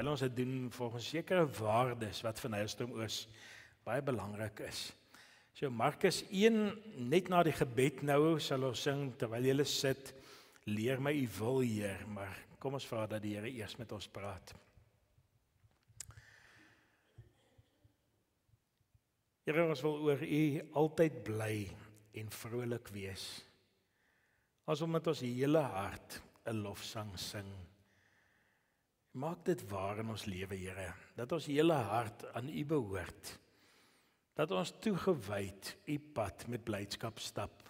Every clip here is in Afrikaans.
terwyl ons dit doen volgens sekere waardes wat van Nylstroom Oos baie belangrik is. So Markus 1, net na die gebed nou, sal ons sing, terwyl julle sit, leer my u wil, Heer, maar kom ons vra dat die Here eers met ons praat. Here, ons wil oor u altyd bly en vrolik wees. Ons wil met ons hele hart 'n lofsang sing. Maak dit waar in ons lewe, Here, dat ons hele hart aan u behoort. Dat ons toegewyd u pad met blydskap stap.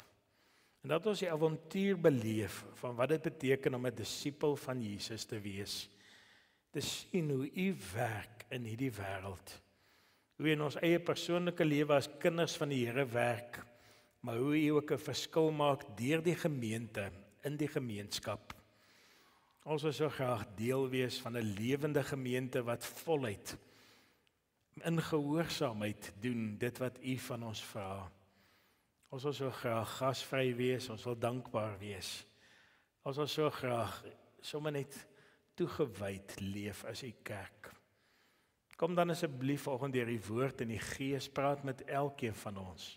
En dat ons die avontuur beleef van wat dit beteken om 'n disipel van Jesus te wees. Te sien hoe u werk in hierdie wêreld. Hoe in ons eie persoonlike lewe as kinders van die Here werk, maar hoe u ook 'n verskil maak deur die gemeente, in die gemeenskap. Ons wil so graag deel wees van 'n lewende gemeente wat voluit in gehoorsaamheid doen dit wat u van ons vra. Ons wil so graag gasvry wees, ons wil dankbaar wees. Ons wil so graag sommer net toegewyd leef as u kerk. Kom dan asseblief volgens deur die woord en die Gees, praat met elkeen van ons.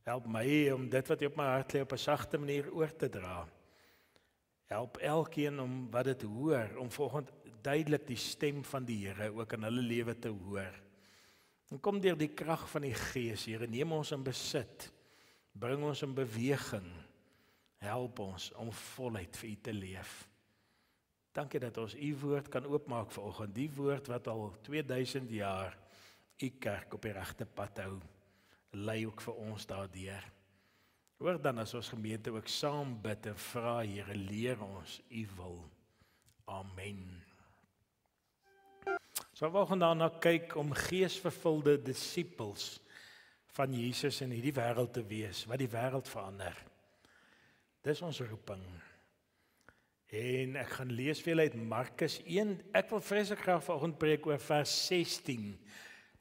Help my om dit wat u op my hart lê op 'n sagte manier oor te dra. Help elkeen om wat dit hoor, om volgens duidelik die stem van die Here ook in hulle lewe te hoor. En kom deur die krag van die Gees, Here, neem ons in besit, bring ons in beweging, help ons om voluit vir u te leef. Dankie dat ons u woord kan oopmaak vanoggend, die woord wat al 2000 jaar u kerk op die regte pad hou. Lei ook vir ons daardeur. Hoor dan as ons gemeente ook saam bid en vra, Here, leer ons u wil. Amen. So vanoggend daarna kyk om geesvervulde disippels van Jesus in hierdie wêreld te wees, wat die wêreld verander. Dis ons roeping. En ek gaan lees veel uit Markus 1. Ek wil vreeslik graag vanoggend preek oor vers 16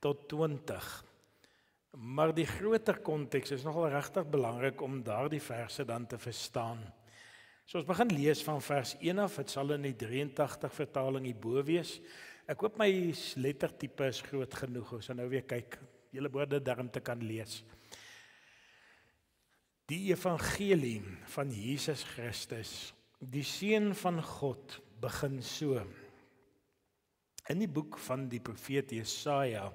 tot 20. Maar die groter konteks is nogal regtig belangrik om daardie verse dan te verstaan. So ons begin lees van vers 1 af, dit sal in die 83 vertaling hierbo wees. Ek hoop my lettertipe is groot genoeg, ons sal nou weer kyk, julle behoort dit darm te kan lees. Die evangelie van Jesus Christus, die Seun van God, begin so. In die boek van die profeet Jesaja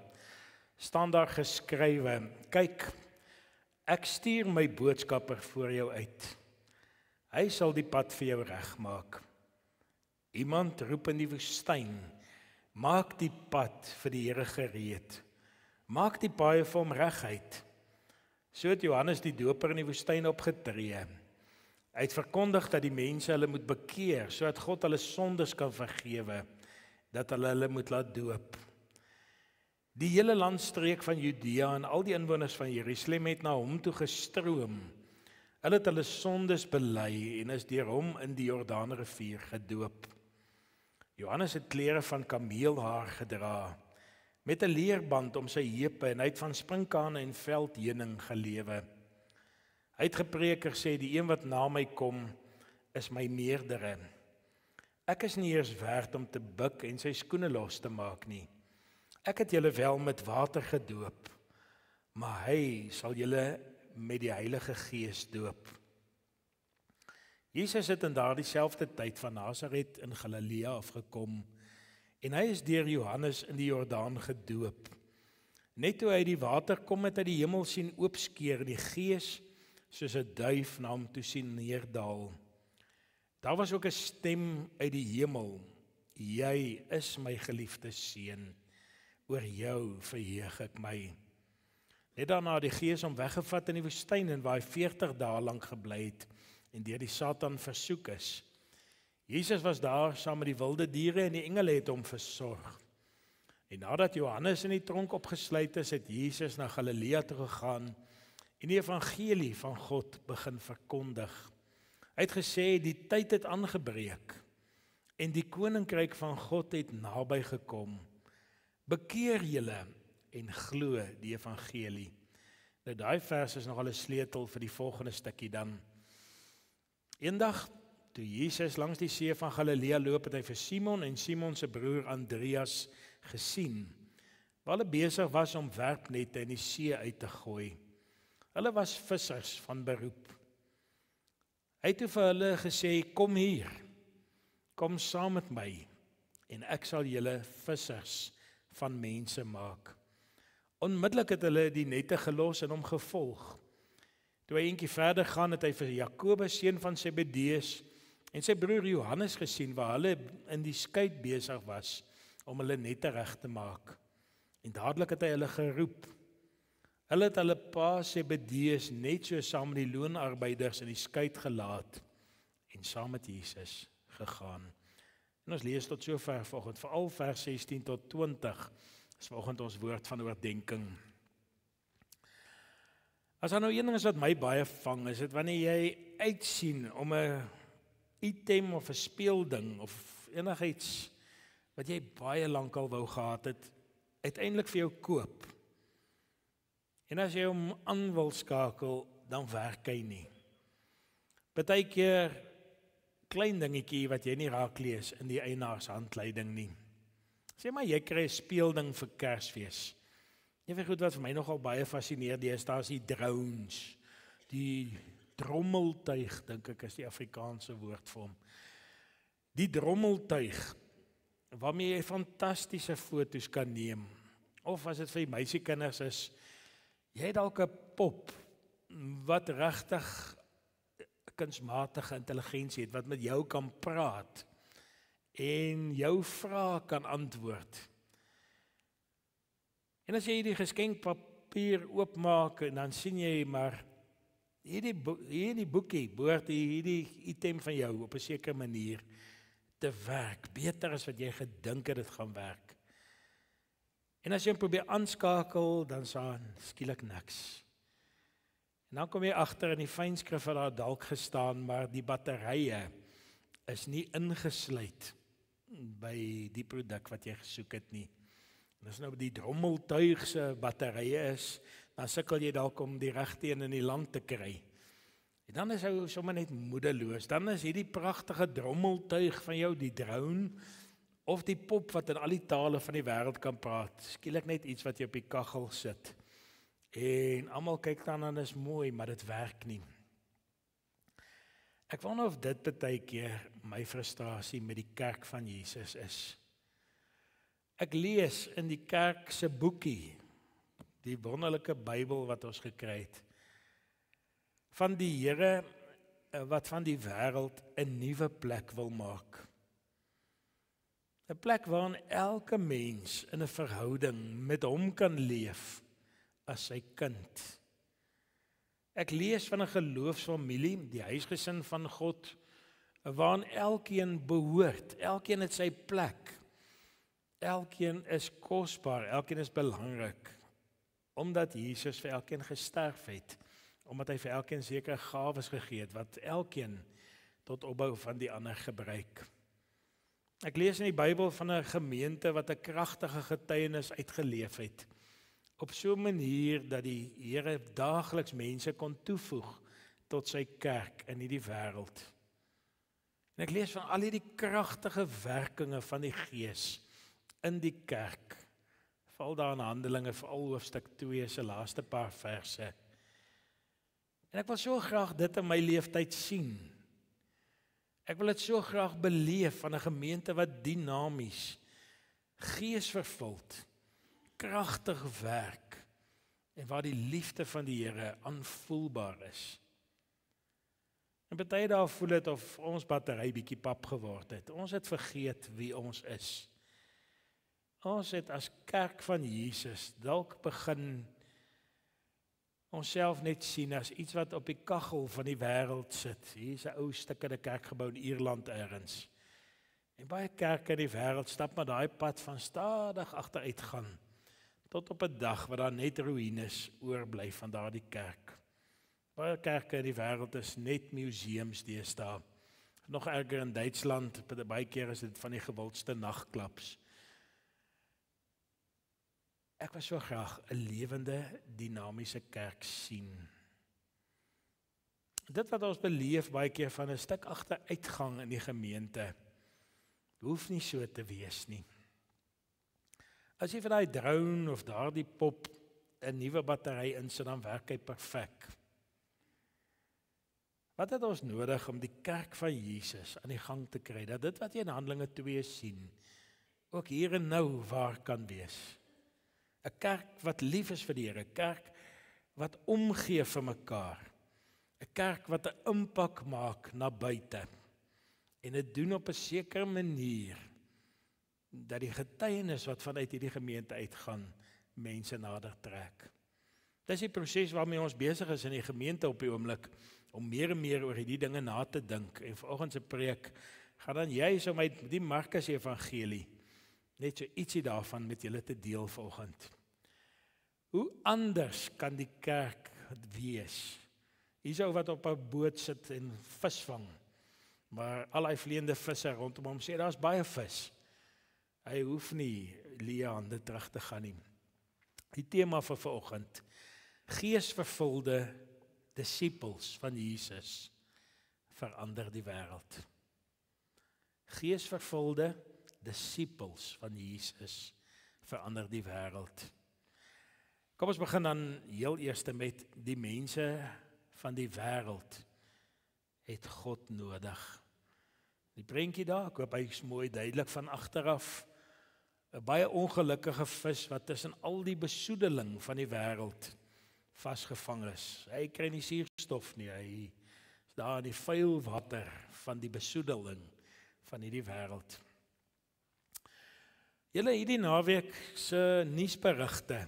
staan daar geskrywe, kyk, ek stuur my boodskapper voor jou uit. Hy sal die pad vir jou regmaak. Iemand roep in die woestyn, maak die pad vir die Here gereed. Maak die paaie vir hom reguit. So het Johannes die Doper in die woestyn opgetree. Hy het verkondig dat die mense hulle moet bekeer, sodat God hulle sondes kan vergewe, dat hulle moet laat doop. Die hele landstreek van Judea en al die inwoners van Jerusalem het na hom toe gestroom. Hulle het hulle sondes bely en is deur hom in die Jordaanrivier gedoop. Johannes het klere van kameelhaar gedra, met 'n leerband om sy heupe en hy het van sprinkane en veldheuning gelewe. Hy het gepreker sê, die een wat na my kom, is my meerdere. Ek is nie eers werd om te buig en sy skoene los te maak nie. Ek het julle wel met water gedoop, maar hy sal julle met die Heilige Gees doop. Jesus het in daardie selfde tyd van Nasaret in Galilea afgekom en hy is deur Johannes in die Jordaan gedoop. Net toe hy die water kom, het hy die hemel sien oopskeer en die Gees soos 'n duif na hom toe sien neerdaal. Daar was ook 'n stem uit die hemel, jy is my geliefde seun, oor jou verheug ek my. Net daarna het die Gees hom weggevat in die woestyn en waar hy 40 dae lank gebly het en deur die Satan versoek is. Jesus was daar saam met die wilde diere en die engele het hom versorg. En nadat Johannes in die tronk opgesluit is, het Jesus na Galilea toe gegaan en die evangelie van God begin verkondig. Hy het gesê, die tyd het aangebreek en die koninkryk van God het naby gekom. Bekeer julle en glo die evangelie. Nou daai vers is nogal 'n sleutel vir die volgende stukkie dan. Eendag toe Jesus langs die see van Galilea loop, het hy vir Simon en Simon se broer Andreas gesien, waar hulle besig was om werpnette in die see uit te gooi. Hulle was vissers van beroep. Hy het toe vir hulle gesê, kom hier, kom saam met my, en ek sal julle vissers van mense maak. Onmiddellik het hulle die nette gelos en hom gevolg. Toe hy eentjie verder gaan, het hy vir Jakobus, seun van Zebedeus, en sy broer Johannes gesien, waar hulle in die skei besig was, om hulle nette reg te maak. En dadelik het hy hulle geroep. Hulle het hulle pa Zebedeus net so saam met die loonarbeiders in die skei gelaat, en saam met Jesus gegaan. En ons lees tot sover vanoggend, veral vers 16 tot 20, is vanoggend ons woord van oordeenking. As daar nou een ding is wat my baie vang, is dit wanneer jy uitsien om 'n item of 'n speelding of enigiets wat jy baie lank al wou gehad het, uiteindelik vir jou koop. En as jy hom aan wil skakel, dan werk hy nie. Partykeer klein dingetjie wat jy nie raak lees in die eienaarshandleiding nie. Sê maar jy kry 'n speelding vir Kersfees. Jy weet goed wat vir my nogal baie fascineer, daar is die drones, die drommeltuig, dink ek is die Afrikaanse woord vir hom. Die drommeltuig, waarmee jy fantastiese foto's kan neem. Of as dit vir die meisiekinders is, jy het dalk 'n pop wat regtig kunsmatige intelligensie het, wat met jou kan praat en jou vrae kan antwoord. En as jy die geskenkpapier oopmaak, en dan sien jy maar hierdie boekie behoort hierdie item van jou op 'n sekere manier te werk, beter as wat jy gedink het dit gaan werk. En as jy hom probeer aanskakel, dan staan skielik niks. En dan kom jy agter in die fynskrif wat daar dalk gestaan, maar die batterye is nie ingesluit by die produk wat jy gesoek het nie. En as nou die drommeltuig se batterye is, dan sukkel jy dalk om die regte een in die land te kry. En dan is jy sommer net moedeloos. Dan is hierdie pragtige drommeltuig van jou, die drone, of die pop wat in al die tale van die wêreld kan praat, skielik net iets wat jy op die kaggel sit. En almal kyk dan en is mooi, maar dit werk nie. Ek wonder of dit baie keer my frustrasie met die kerk van Jesus is. Ek lees in die kerk se boekie, die wonderlike Bybel wat ons gekry het, van die Here wat van die wêreld 'n nuwe plek wil maak. 'n Plek waarin elke mens in 'n verhouding met hom kan leef as sy kind. Ek lees van 'n geloofsfamilie, die huisgesin van God, waarin elkeen behoort, elkeen het sy plek. Elkeen is kosbaar, elkeen is belangrik, omdat Jesus vir elkeen gesterf het, omdat hy vir elkeen sekere gawes gegee het, wat elkeen tot opbou van die ander gebruik. Ek lees in die Bybel van 'n gemeente wat 'n kragtige getuienis uitgeleef het, op so 'n manier dat die Here daagliks mense kon toevoeg tot sy kerk in hierdie wêreld. En ek lees van al hierdie kragtige werkinge van die Gees in die kerk. Val daar in Handelinge, veral hoofstuk 2 se laaste paar verse. En ek wil so graag dit in my leeftyd sien. Ek wil dit so graag beleef van 'n gemeente wat dinamies, geesvervuld, kragtig werk en waar die liefde van die Here aanvoelbaar is. En baie daar voel dit of ons battery bietjie pap geword het. Ons het vergeet wie ons is. Ons het as kerk van Jesus dalk begin onsself net sien as iets wat op die kaggel van die wêreld sit. Hier is 'n ou stukkende kerkgebou in Ierland ergens. En baie kerke in die wêreld stap maar daai pad van stadig agteruit gaan, tot op 'n dag waar daar net ruïnes oorbly van daardie kerk. Baie kerke in die wêreld is net museums deesdae. Nog erger in Duitsland, baie keer is dit van die gewildste nagklubs. Ek wil so graag 'n lewende, dinamiese kerk sien. Dit wat ons beleef baie keer van 'n stuk agteruitgang in die gemeente, hoef nie so te wees nie. As jy vir daai drone of daardie pop 'n nuwe battery insit, dan werk hy perfek. Wat het ons nodig om die kerk van Jesus aan die gang te kry, dat dit wat jy in Handelinge 2 sien, ook hier en nou waar kan wees? 'n Kerk wat lief is vir die Here, 'n kerk wat omgee vir mekaar, 'n kerk wat 'n impak maak na buite, en dit doen op 'n sekere manier, dat die getuienis wat vanuit hierdie gemeente uitgaan, mense nader trek. Dis die proses waarmee ons besig is in die gemeente op die oomblik, om meer en meer oor hierdie dinge na te dink. En vanoggend se preek gaan dan juis om uit die Markus Evangelie net so ietsie daarvan met julle te deel vanoggend. Hoe anders kan die kerk wees? Hier's ou wat op 'n boot sit en vis vang, maar al die vleiende visse rondom hom sê daar's baie vis. Hy hoef nie leë hande terug te gaan nie. Die tema vir vanoggend: geesvervulde disippels van Jesus verander die wêreld. Geesvervulde disippels van Jesus verander die wêreld. Kom ons begin dan heel eers met die mense van die wêreld het God nodig. Die prentjie daar, ek hoop hy is mooi duidelik van agteraf. 'n Baie ongelukkige vis wat tussen al die besoedeling van die wêreld vasgevang is. Hy kry nie suurstof nie, hy is daar in die vuil water van die besoedeling van hierdie wêreld. Julle, hierdie naweek se nuusberigte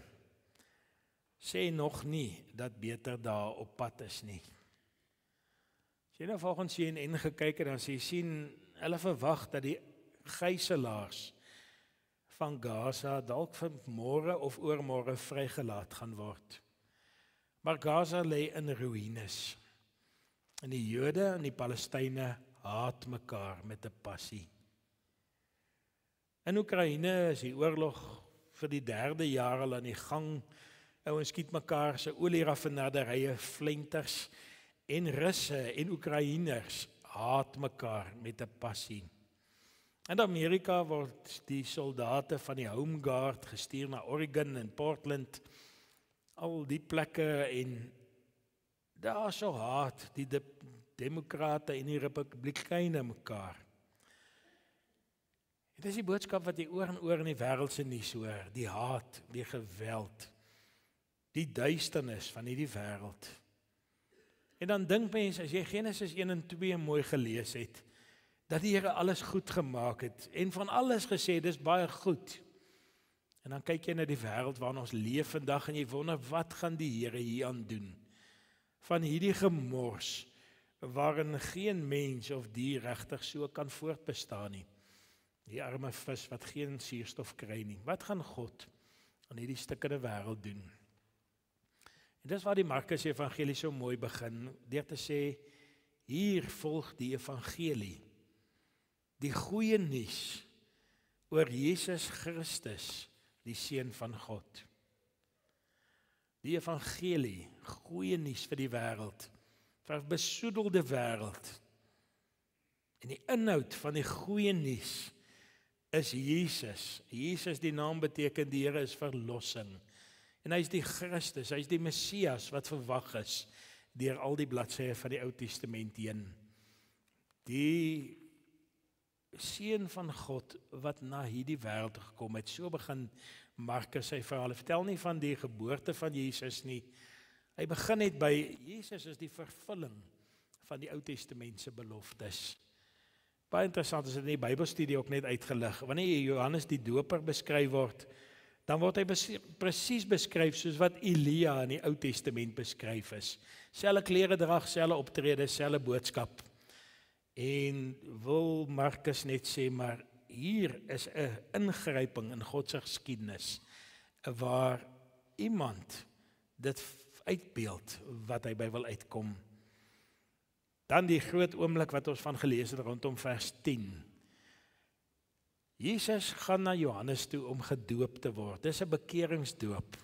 sê nog nie dat beter dae op pad is nie. As jy nou volgens CNN gekyk het, dan sien hulle verwag dat die gijslaers van Gaza dalk van môre of oormôre vrygelaat gaan word. Maar Gaza lê in ruïnes. En die Jode en die Palestynë haat mekaar met 'n passie. In Oekraïne is die oorlog vir die 3de jaar al aan die gang. Ouens skiet mekaar se olieraffinaderye flenters, en Russe en Oekraïners haat mekaar met 'n passie. In Amerika word die soldate van die Home Guard gestuur na Oregon en Portland, al die plekke, en daar so haat die demokrate en die republikeine mekaar. Dit is die boodskap wat jy oor en oor in die wêreld se nuus hoor, die haat, die geweld, die duisternis van hierdie wêreld. En dan dink mense, as jy Genesis 1 en 2 mooi gelees het, dat die Here alles goed gemaak het, en van alles gesê, dis baie goed. En dan kyk jy na die wêreld waarin ons leef vandag, en jy wonder, wat gaan die Here hier aan doen? Van hierdie gemors, waarin geen mens of dier regtig so kan voortbestaan nie. Die arme vis wat geen suurstof kry nie. Wat gaan God aan hierdie stukkende wêreld doen? En dis waar die Markus Evangelie so mooi begin, deur te sê, hier volg die evangelie, die goeie nuus oor Jesus Christus, die Seun van God. Die evangelie, goeie nuus vir die wêreld, vir 'n besoedelde wêreld. En die inhoud van die goeie nuus is Jesus. Jesus, die naam beteken die Here is verlossing. En hy is die Christus, hy is die Messias wat verwag is deur al die bladsye van die Ou Testament heen. Die Seun van God wat na hierdie wêreld gekom het. So begin Markus sy verhaal. Hy vertel nie van die geboorte van Jesus nie. Hy begin net by Jesus is die vervulling van die Ou Testament se beloftes. Baie interessant is dit in die Bybelstudie ook net uitgelig. Wanneer Johannes die Doper beskryf word, dan word hy presies beskryf soos wat Elia in die Ou Testament beskryf is. Selfe klere drag, selfe optrede, selfe boodskap. En wil Markus net sê, maar hier is 'n ingryping in God se geskiedenis, waar iemand dit uitbeeld wat hy by wil uitkom. Dan die groot oomblik wat ons van gelees het rondom vers 10. Jesus gaan na Johannes toe om gedoop te word. Dis 'n bekeringsdoop.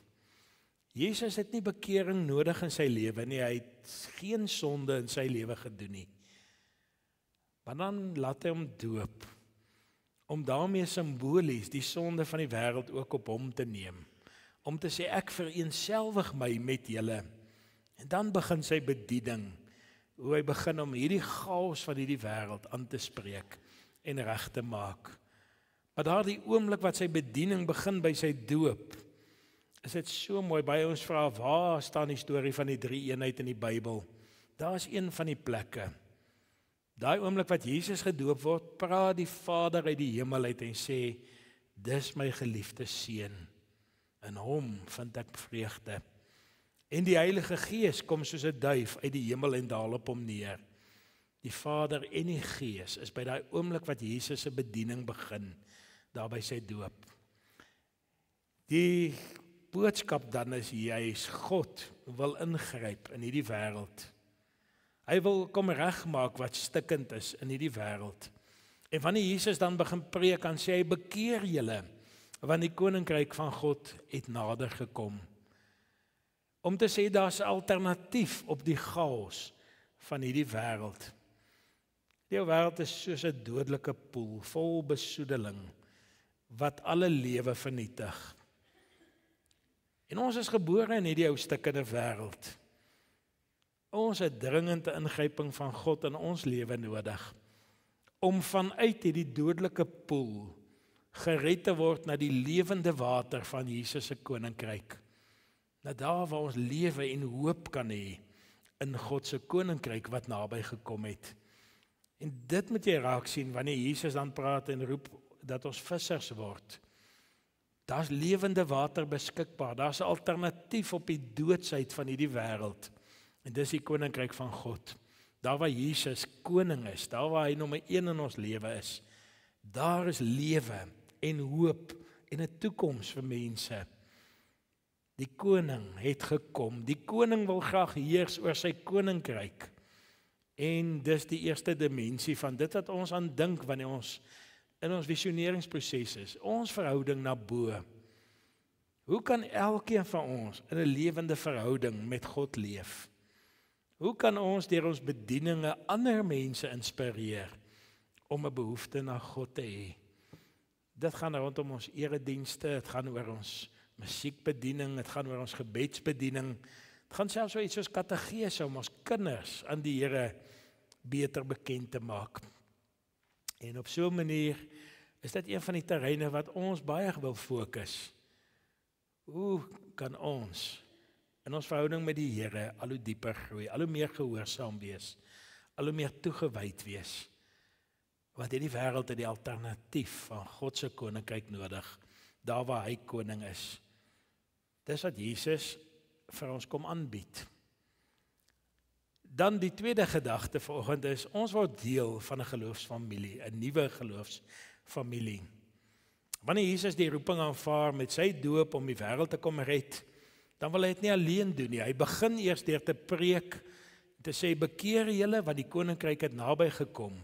Jesus het nie bekering nodig in sy lewe nie, hy het geen sonde in sy lewe gedoen nie. Maar dan laat hy hom doop, om daarmee simbolies die sonde van die wêreld ook op hom te neem, om te sê ek vereenselwig my met julle. En dan begin sy bediening, hoe hy begin om hierdie chaos van hierdie wêreld aan te spreek en reg te maak. Maar daardie oomblik wat sy bediening begin by sy doop, is dit so mooi. Baie ons vra, waar staan die storie van die drie eenheid in die Bybel? Daar is een van die plekke. Daai oomblik wat Jesus gedoop word, praat die Vader uit die hemel uit en sê, dis my geliefde seun, in hom vind ek vreugde. En die Heilige Gees kom soos 'n duif uit die hemel en daal op hom neer. Die Vader en die Gees is by daai oomblik wat Jesus se bediening begin, daar by sy doop. Die boodskap dan is juis, God wil ingryp in hierdie wêreld. Hy wil kom regmaak wat stikkend is in hierdie wêreld. En wanneer Jesus dan begin preek, dan sê hy, bekeer julle, want die koninkryk van God het nader gekom. Om te sê, daar's 'n alternatief op die chaos van hierdie wêreld. Die wêreld is soos 'n dodelike poel, vol besoedeling, wat alle lewe vernietig. En ons is gebore in hierdie ou stikkende wêreld. Ons het dringende ingryping van God in ons lewe nodig, om vanuit hierdie dodelike poel gered te word na die lewende water van Jesus se koninkryk. Na daar waar ons lewe en hoop kan hê in God se koninkryk wat naby gekom het. En dit moet jy raak sien wanneer Jesus dan praat en roep dat ons vissers word. Daar's lewende water beskikbaar. Daar's 'n alternatief op die doodsheid van hierdie wêreld. En dis die koninkryk van God. Daar waar Jesus koning is, daar waar hy nommer 1 in ons lewe is, daar is lewe en hoop en 'n toekoms vir mense. Die koning het gekom. Die koning wil graag heers oor sy koninkryk. En dis die eerste dimensie van dit wat ons aan dink wanneer ons in ons visioneringsproses is. Ons verhouding na bo. Hoe kan elkeen van ons in 'n lewende verhouding met God leef? Hoe kan ons deur ons bedieninge ander mense inspireer om 'n behoefte na God te hê? Dit gaan rondom ons eredienste, dit gaan oor ons musiekbediening, dit gaan oor ons gebedsbediening. Dit gaan selfs oor iets soos katekese om ons kinders aan die Here beter bekend te maak. En op so 'n manier is dit een van die terreine wat ons baie wil fokus. Hoe kan ons in ons verhouding met die Here al hoe dieper groei, al hoe meer gehoorsaam wees, al hoe meer toegewyd wees? Want hierdie wêreld het die alternatief van God se koninkryk nodig, daar waar hy koning is. Dis wat Jesus vir ons kom aanbied. Dan die tweede gedagte vanoggend is, ons word deel van 'n geloofsfamilie, 'n nuwe geloofsfamilie. Wanneer Jesus die roeping aanvaar met sy doop om die wêreld te kom red, dan wil hy dit nie alleen doen nie. Hy begin eers deur te preek, te sê, bekeer julle, want die koninkryk het naby gekom.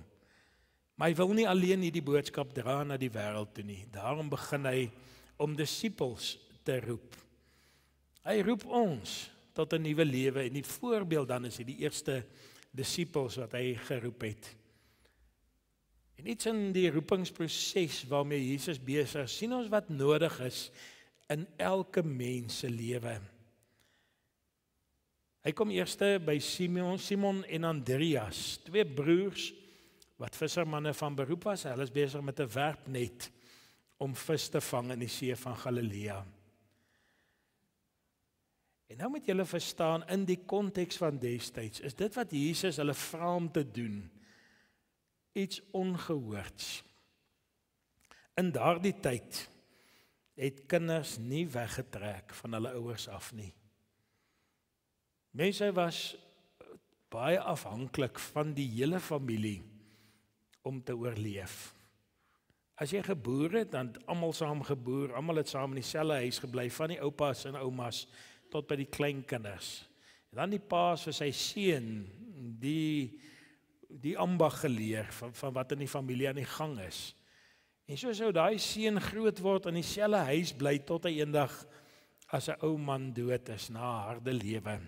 Maar hy wil nie alleen hierdie boodskap dra na die wêreld toe nie. Daarom begin hy om disippels te roep. Hy roep ons tot 'n nuwe lewe, en die voorbeeld dan is hy die eerste disippels wat hy geroep het. En iets in die roepingsproses waarmee Jesus besig is, sien ons wat nodig is in elke mens se lewe. Hy kom eers by Simon en Andreas, twee broers wat vissermanne van beroep was. Hulle is besig met 'n werpnet om vis te vang in die see van Galilea. En nou moet julle verstaan, in die konteks van destyds, is dit wat Jesus hulle vra om te doen, iets ongehoords. In daardie tyd het kinders nie weggetrek van hulle ouers af nie. Mense was baie afhanklik van die hele familie om te oorleef. As jy geboer het, dan het almal saam geboer, almal het saam in dieselfde huis gebly, van die oupas en oumas tot by die kleinkinders. En dan die paas vir sy seun, die ambag geleer van wat in die familie aan die gang is. En so sou daai seun groot word in dieselfde huis bly tot hy eendag as 'n ou man dood is na 'n harde lewe.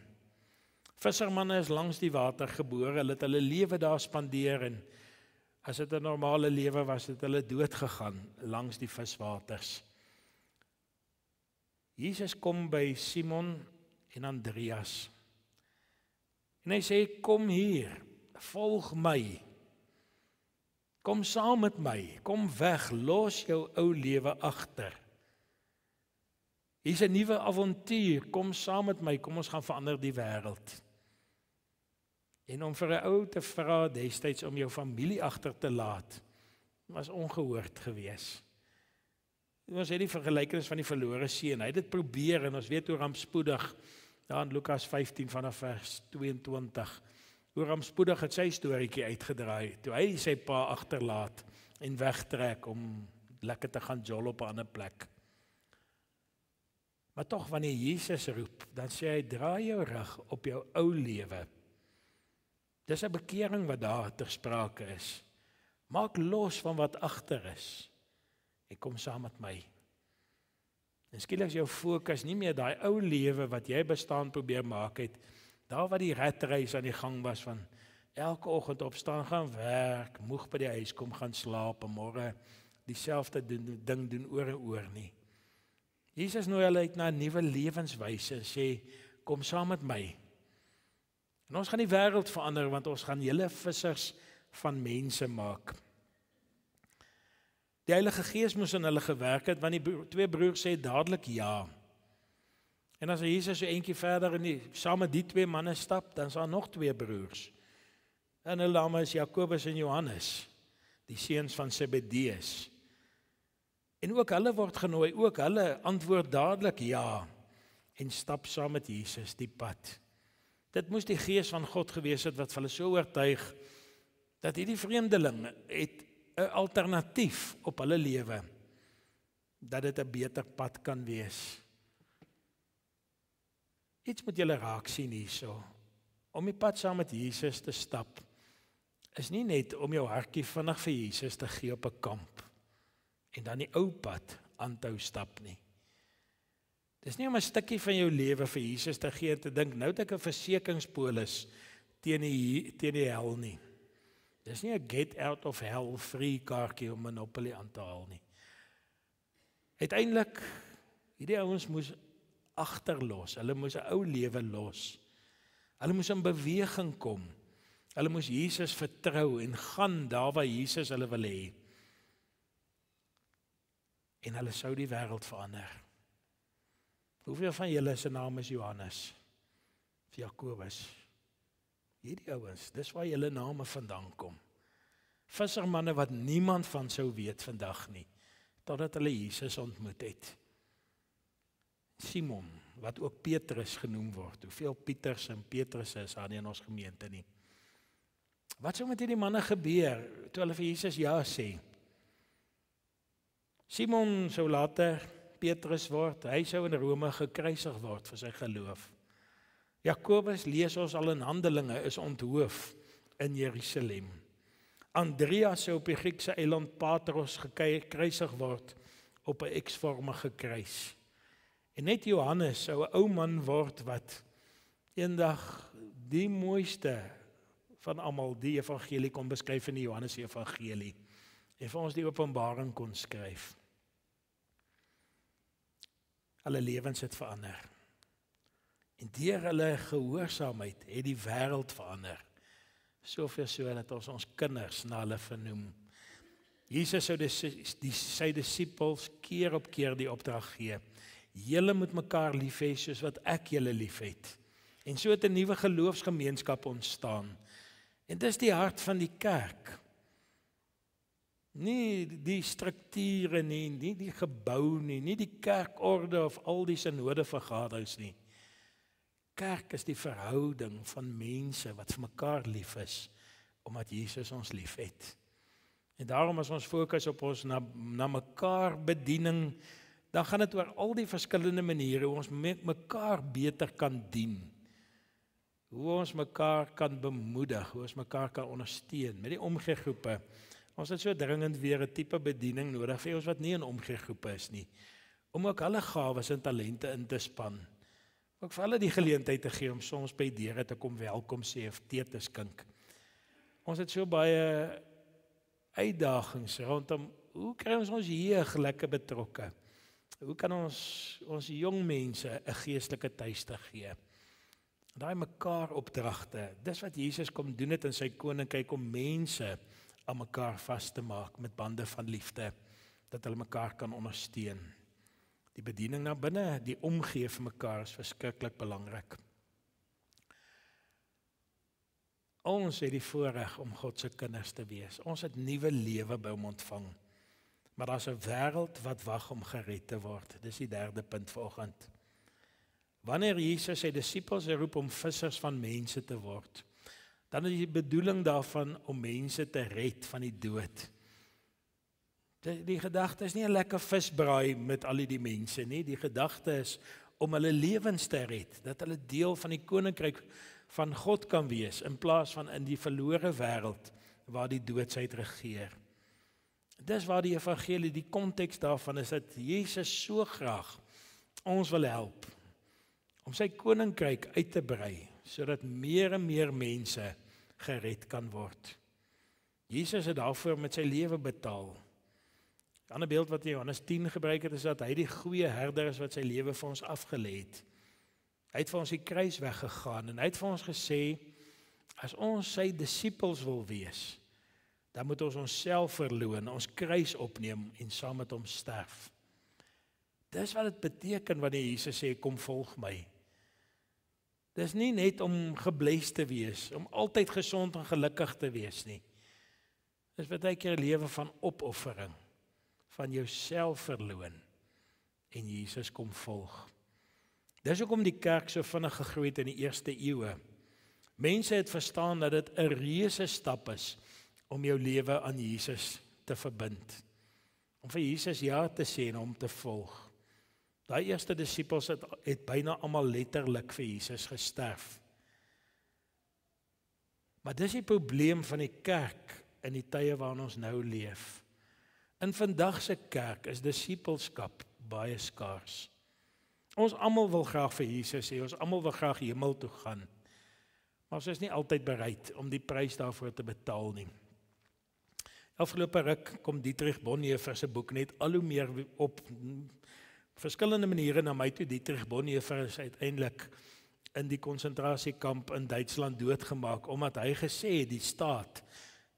Vissermanne is langs die water gebore, hulle het hulle lewe daar spandeer en as dit 'n normale lewe was, het hulle dood gegaan langs die viswaters. Jesus kom by Simon en Andreas. En hy sê, kom hier, volg my. Kom saam met my, kom weg, los jou ou lewe agter. Hier's 'n nuwe avontuur, kom saam met my, kom ons gaan verander die wêreld. En om vir 'n ou te vra destyds om jou familie agter te laat, was ongehoord gewees. Ons het die vergelykenis van die verlore seun. Hy het dit probeer en ons weet hoe rampspoedig, daar in Lukas 15 vanaf vers 22, hoe rampspoedig het sy storieetjie uitgedraai, toe hy sy pa agterlaat en wegtrek om lekker te gaan jol op 'n ander plek. Maar tog wanneer Jesus roep, dan sê hy, draai jou rug op jou ou lewe. Dis 'n bekering wat daar ter sprake is. Maak los van wat agter is. En kom saam met my. En skielik is jou fokus nie meer daai ou lewe wat jy bestaan probeer maak het, daar waar die ratreis aan die gang was van elke oggend opstaan, gaan werk, moeg by die huis kom, gaan slaap en môre dieselfde ding doen oor en oor nie. Jesus nooi hulle uit na 'n nuwe lewenswyse en sê, kom saam met my. En ons gaan die wêreld verander, want ons gaan julle vissers van mense maak. Die Heilige Gees moes in hulle gewerk het, want die twee broers sê dadelik ja. En as Jesus so eentjie verder saam met die twee manne stap, dan is daar nog twee broers. En hulle name is Jakobus en Johannes, die seuns van Zebedeus. En ook hulle word genooi, ook hulle antwoord dadelik ja, en stap saam met Jesus die pad. Dit moes die Gees van God gewees het, wat hulle so oortuig, dat hierdie vreemdeling het 'n alternatief op hulle lewe, dat dit 'n beter pad kan wees. Iets moet julle raak sien hierso. Om die pad saam met Jesus te stap, is nie net om jou hartjie vinnig vir Jesus te gee op 'n kamp, en dan die ou pad aan te hou stap nie. Dis nie om 'n stukkie van jou lewe vir Jesus te gee en te dink, nou het ek 'n versekeringspolis teen die hel nie. Dis nie 'n get out of hell free kaartjie om Monopoly aan te haal nie. Uiteindelik, hierdie ouens moes agterlos, hulle moes 'n ou lewe los. Hulle moes in beweging kom. Hulle moes Jesus vertrou en gaan daar waar Jesus hulle wil hê. En hulle sou die wêreld verander. Hoeveel van julle se naam is Johannes? Of Jakobus? Hierdie ouens, dis waar julle name vandaan kom. Vissermanne wat niemand van sou weet vandag nie, totdat hulle Jesus ontmoet het. Simon, wat ook Petrus genoem word. Hoeveel Pieters en Petrusse is daar nie in ons gemeente nie. Wat sou met hierdie manne gebeur toe hulle vir Jesus ja sê? Simon sou later Petrus word, hy sou in Rome gekruisig word vir sy geloof. Jakobus, lees ons al in Handelinge, is onthoof in Jerusalem. Andreas sou op die Griekse eiland Patros gekruisig word op 'n X-vormige kruis. En net Johannes sou 'n ou man word wat eendag die mooiste van almal die evangelie kon beskryf in die Johannes evangelie en vir ons die Openbaring kon skryf. Hulle lewens het verander. En deur hulle gehoorsaamheid het die wêreld verander. Soveel so dat ons kinders na hulle vernoem. Jesus sou sy disippels keer op keer die opdrag gee. Julle moet mekaar lief hê soos wat ek julle liefhet. En so het 'n nuwe geloofsgemeenskap ontstaan. En dis die hart van die kerk. Nie die strukture nie, nie die gebou nie die kerkorde of al die synodevergaderings nie. Kerk is die verhouding van mense wat vir mekaar lief is, omdat Jesus ons lief het. En daarom as ons fokus op ons na mekaar bediening, dan gaan dit oor al die verskillende maniere hoe ons mekaar beter kan dien. Hoe ons mekaar kan bemoedig, hoe ons mekaar kan ondersteun met die omgegroepe. Ons het so dringend weer 'n tipe bediening nodig vir ons wat nie in omgegroepe is nie. om ook hulle gawes en talente in te span. Ook vir hulle die geleentheid te gee om soms by deure te kom welkom sê of tee te skink. Ons het so baie uitdagings rondom, hoe kry ons jeug lekker betrokke? Hoe kan ons jong mense 'n geestelike tuiste gee? Daai mekaar opdragte, dis wat Jesus kom doen het in sy koninkryk om mense aan mekaar vas te maak met bande van liefde, dat hulle mekaar kan ondersteun. Die bediening na binne, die omgee vir mekaar is verskriklik belangrik. Ons het die voorreg om God se kinders te wees. Ons het nuwe lewe by hom ontvang. Maar daar's 'n wêreld wat wag om gered te word. Dis die derde punt vanoggend. Wanneer Jesus sy disippels roep om vissers van mense te word, dan is die bedoeling daarvan om mense te red van die dood. Die gedagte is nie 'n lekker visbraai met al die mense nie. Die gedagte is om hulle lewens te red, dat hulle deel van die koninkryk van God kan wees, in plaas van in die verlore wêreld waar die doodsheid regeer. Dis waar die evangelie, die konteks daarvan is dat Jesus so graag ons wil help om sy koninkryk uit te brei, sodat meer en meer mense gered kan word. Jesus het daarvoor met sy lewe betaal. 'n Ander beeld wat Johannes 10 gebruik het, is dat hy die goeie herder is wat sy lewe vir ons afgelê het. Hy het vir ons die kruis weggegaan en hy het vir ons gesê, as ons sy disippels wil wees, dan moet ons onsself verloon, ons kruis opneem en saam met hom sterf. Dis wat dit beteken wanneer Jesus sê, kom volg my. Dis nie net om gebless te wees, om altyd gesond en gelukkig te wees nie. Dis baie keer 'n lewe van opoffering, van jouself verloon en Jesus kom volg. Dis hoekom die kerk so vinnig gegroei het in die eerste eeue. Mense het verstaan dat dit 'n reuse stap is om jou lewe aan Jesus te verbind. Om vir Jesus ja te sê en hom te volg. Daai eerste disippels het byna almal letterlik vir Jesus gesterf. Maar dis die probleem van die kerk in die tye waarin ons nou leef. In vandag se kerk is disippelskap baie skaars. Ons almal wil graag vir Jesus hê, ons almal wil graag hemel toe gaan. Maar ons is nie altyd bereid om die prys daarvoor te betaal nie. Afgelope ruk kom Dietrich Bonhoeffer se boek net al hoe meer op verskillende maniere na my toe. Dietrich Bonhoeffer is uiteindelik in die konsentrasiekamp in Duitsland doodgemaak, omdat hy gesê het die staat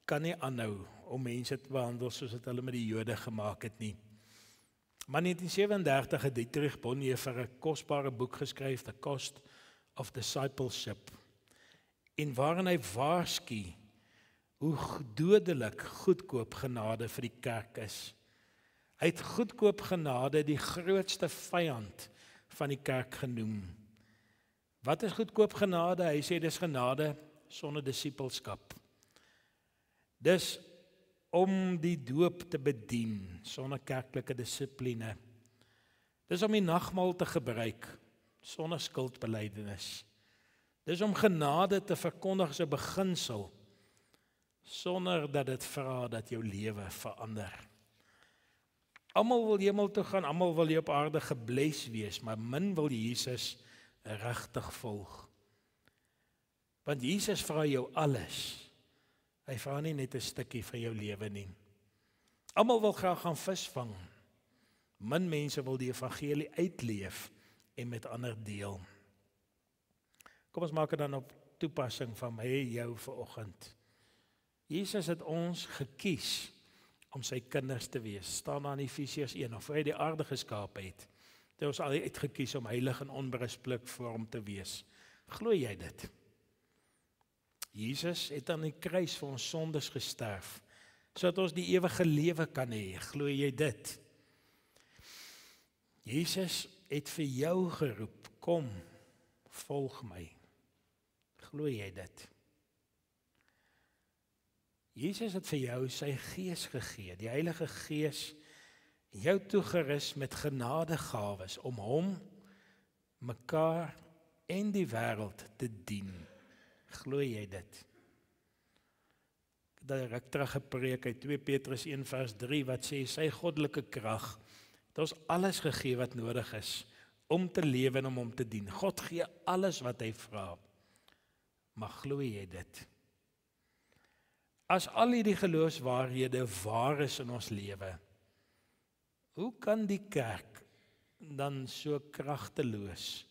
kan nie aanhou om mense te behandel soos dit hulle met die Jode gemaak het nie. Maar in 1937 het Dietrich Bonhoeffer 'n kosbare boek geskryf, The Cost of Discipleship, en waarin hy waarsku hoe dodelik goedkoop genade vir die kerk is. Hy het goedkoop genade die grootste vyand van die kerk genoem. Wat is goedkoop genade? Hy sê dis genade sonder disippelskap. Dis om die doop te bedien sonder kerklike dissipline. Dis om die nagmaal te gebruik sonder skuldbelydenis. Dis om genade te verkondig as 'n beginsel sonder dat dit vra dat jou lewe verander. Almal wil hemel toe gaan, almal wil hier op aarde gebless wees, maar min wil Jesus regtig volg. Want Jesus vra jou alles. Hy vra nie net 'n stukkie van jou lewe nie. Almal wil graag gaan visvang. Min mense wil die evangelie uitleef en met ander deel. Kom ons maak dit dan op toepassing van my en jou vanoggend. Jesus het ons gekies om sy kinders te wees. Staan daar in Efesiërs 1, of hy die aarde geskaap het. Het ons al uitgekies om heilig en onberisplik voor hom te wees. Glo jy dit? Jesus het aan die kruis vir ons sondes gesterf, sodat ons die ewige lewe kan hê. Glo jy dit? Jesus het vir jou geroep, kom, volg my. Glo jy dit? Jesus het vir jou sy gees gegee, die Heilige Gees, jou toegerus met genadegawes om hom, mekaar en die wêreld te dien. Glo jy dit? Daar ruk terug gepreek uit 2 Petrus 1 vers 3 wat sê sy goddelike krag het Het ons alles gegee wat nodig is om te lewe en om hom te dien. God gee alles wat hy vra. Maar glo jy dit? As al hierdie geloofswaarhede waar is in ons lewe, hoe kan die kerk dan so kragteloos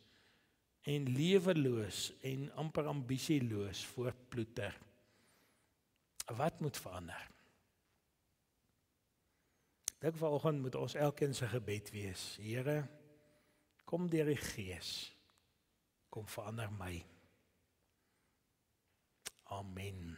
en leweloos en amper ambisieloos voortploeter? Wat moet verander? Dink vanoggend moet ons elkeen se gebed wees. Here, kom deur die Gees. Kom verander my. Amen.